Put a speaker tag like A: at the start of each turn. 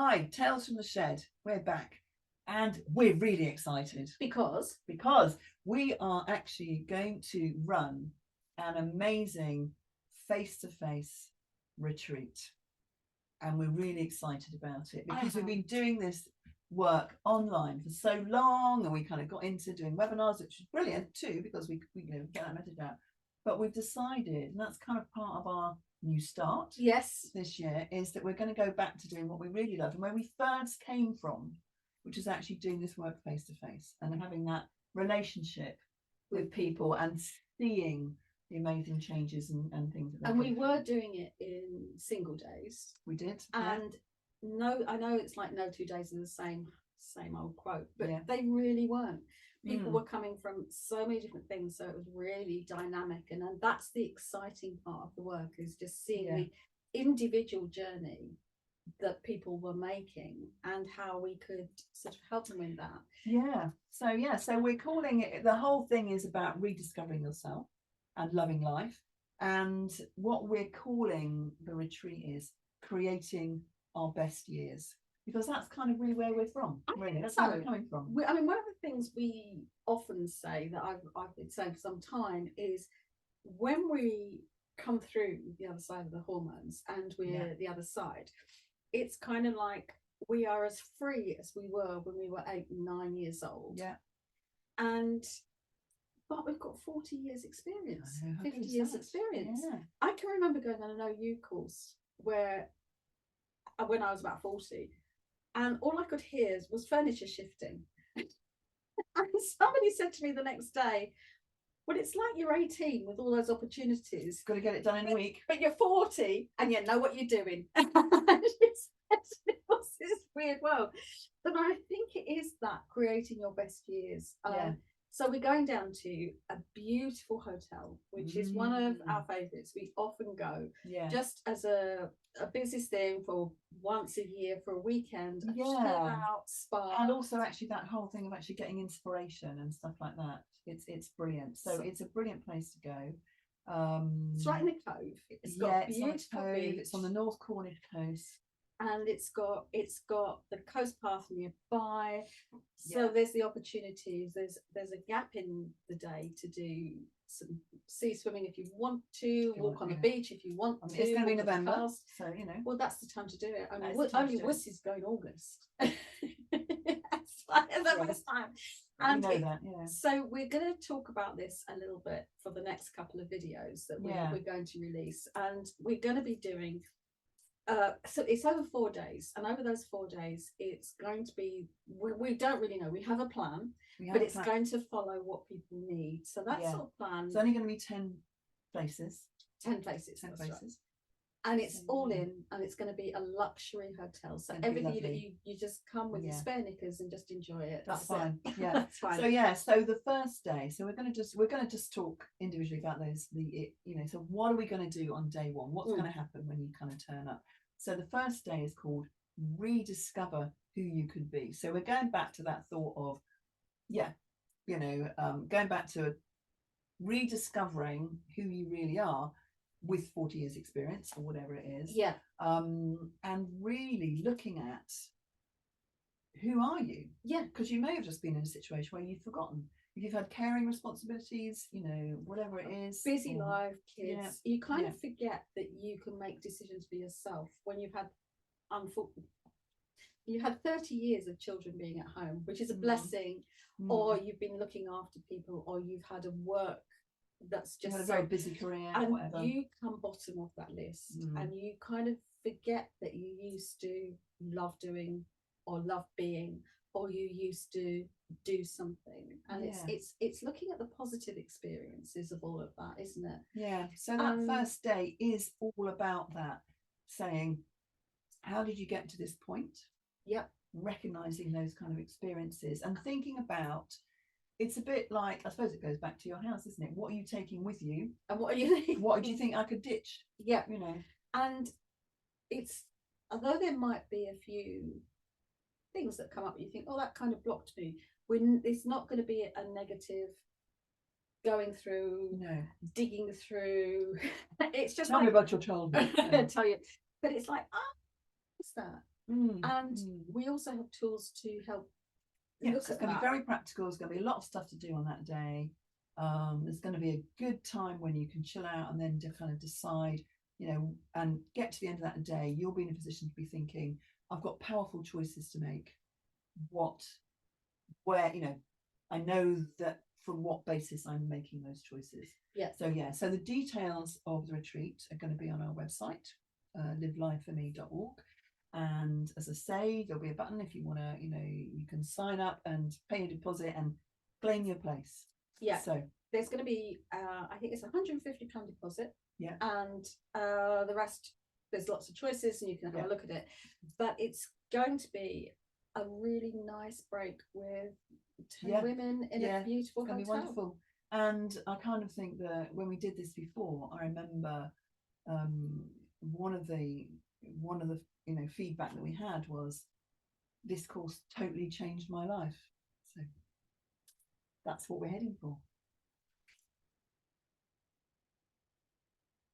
A: Hi, Tales from the Shed. We're back and we're really excited
B: because
A: we are actually going to run an amazing face-to-face retreat. And we're really excited about it because we've been doing this work online for so long, and we kind of got into doing webinars, which is brilliant too, because we get that message out. But we've decided, and that's kind of part of our new start this year, is that we're going to go back to doing what we really love and where we first came from, which is actually doing this work face to face and having that relationship with people and seeing the amazing changes and things that
B: and we were doing it in single days.
A: We did,
B: and no, I know it's like no 2 days are the same old quote, but they really weren't. People were coming from so many different things, so it was really dynamic, and that's the exciting part of the work, is just seeing the individual journey that people were making and how we could sort of help them with that.
A: So we're calling it, the whole thing is about rediscovering yourself and loving life, and what we're calling the retreat is creating our best years, because that's kind of really where we're from. Really, that's where we're coming from.
B: I mean, one of the things we often say, that I've been saying for some time, is when we come through the other side of the hormones and we're the other side, it's kind of like we are as free as we were when we were 8 and 9 years old. But we've got 40 years experience, 50 years experience. I can remember going on an OU course when I was about 40, and all I could hear was furniture shifting. And somebody said to me the next day, well, it's like you're 18 with all those opportunities.
A: Got to get it done in a week.
B: But you're 40 and you know what you're doing. It's this weird world. But I think it is that creating your best years. So we're going down to a beautiful hotel, which is one of our favourites. We often go just as a business thing for once a year for a weekend, a chill out spa.
A: And also actually that whole thing of actually getting inspiration and stuff like that. It's brilliant. So it's a brilliant place to go.
B: It's right in the cove. It's got beautiful beach.
A: It's on the North Cornish coast.
B: And it's got the coast path nearby, so there's the opportunities. There's a gap in the day to do some sea swimming if you want to, walk on the beach if you want to.
A: It's going to be November, so you know.
B: Well, that's the time to do it. I mean, only Wussy's going August. It's like the best time. And
A: you know that,
B: so we're going to talk about this a little bit for the next couple of videos that we're going to release, and we're going to be doing. So it's over 4 days, and over those 4 days it's going to be, we don't really know, we have a plan, but it's going to follow what people need. So that sort of plan,
A: it's only going to be 10 places,
B: 10 places, right. And it's all in, and it's going to be a luxury hotel, so everything that you just come with your spare knickers and just enjoy it.
A: That's fine.
B: That's fine.
A: So the first day, so we're going to just talk individually about those, so what are we going to do on day one? What's going to happen when you kind of turn up? So the first day is called Rediscover Who You Could Be. So we're going back to that thought of, going back to rediscovering who you really are with 40 years experience or whatever it is. And really looking at, who are you? Because you may have just been in a situation where you've forgotten. If you've had caring responsibilities, whatever it is,
B: busy life, kids, you kind of forget that you can make decisions for yourself when you've had 30 years of children being at home, which is a blessing, or you've been looking after people, or you've had a work that's just
A: a very busy career,
B: and
A: whatever.
B: You come bottom of that list, and you kind of forget that you used to love doing or love being, or you used to do something, and it's looking at the positive experiences of all of that, isn't it?
A: So that first day is all about that, saying, how did you get to this point? Recognizing those kind of experiences and thinking about, it's a bit like, I suppose it goes back to your house, isn't it? What are you taking with you,
B: and what do you
A: think I could ditch?
B: And it's, although there might be a few things that come up, you think, oh, that kind of blocked me, when it's not going to be a negative going through, digging through. It's just
A: tell me about your childhood.
B: Tell you, but it's like, what's that? And we also have tools to help.
A: Yeah, it's going to be very practical. There's going to be a lot of stuff to do on that day. There's going to be a good time when you can chill out and then to kind of decide, and get to the end of that day. You'll be in a position to be thinking, I've got powerful choices to make. Where, I know that from what basis I'm making those choices.
B: Yeah.
A: So the details of the retreat are going to be on our website, livelifeforme.org. And as I say, there'll be a button if you want to, you can sign up and pay a deposit and claim your place.
B: Yeah.
A: So
B: there's going to be, I think it's £150 deposit.
A: Yeah.
B: And the rest, there's lots of choices and you can have a look at it. But it's going to be a really nice break with 10 women in a beautiful hotel.
A: It's going to be wonderful. And I kind of think that when we did this before, I remember one of the feedback that we had was, this course totally changed my life. So that's what we're heading for.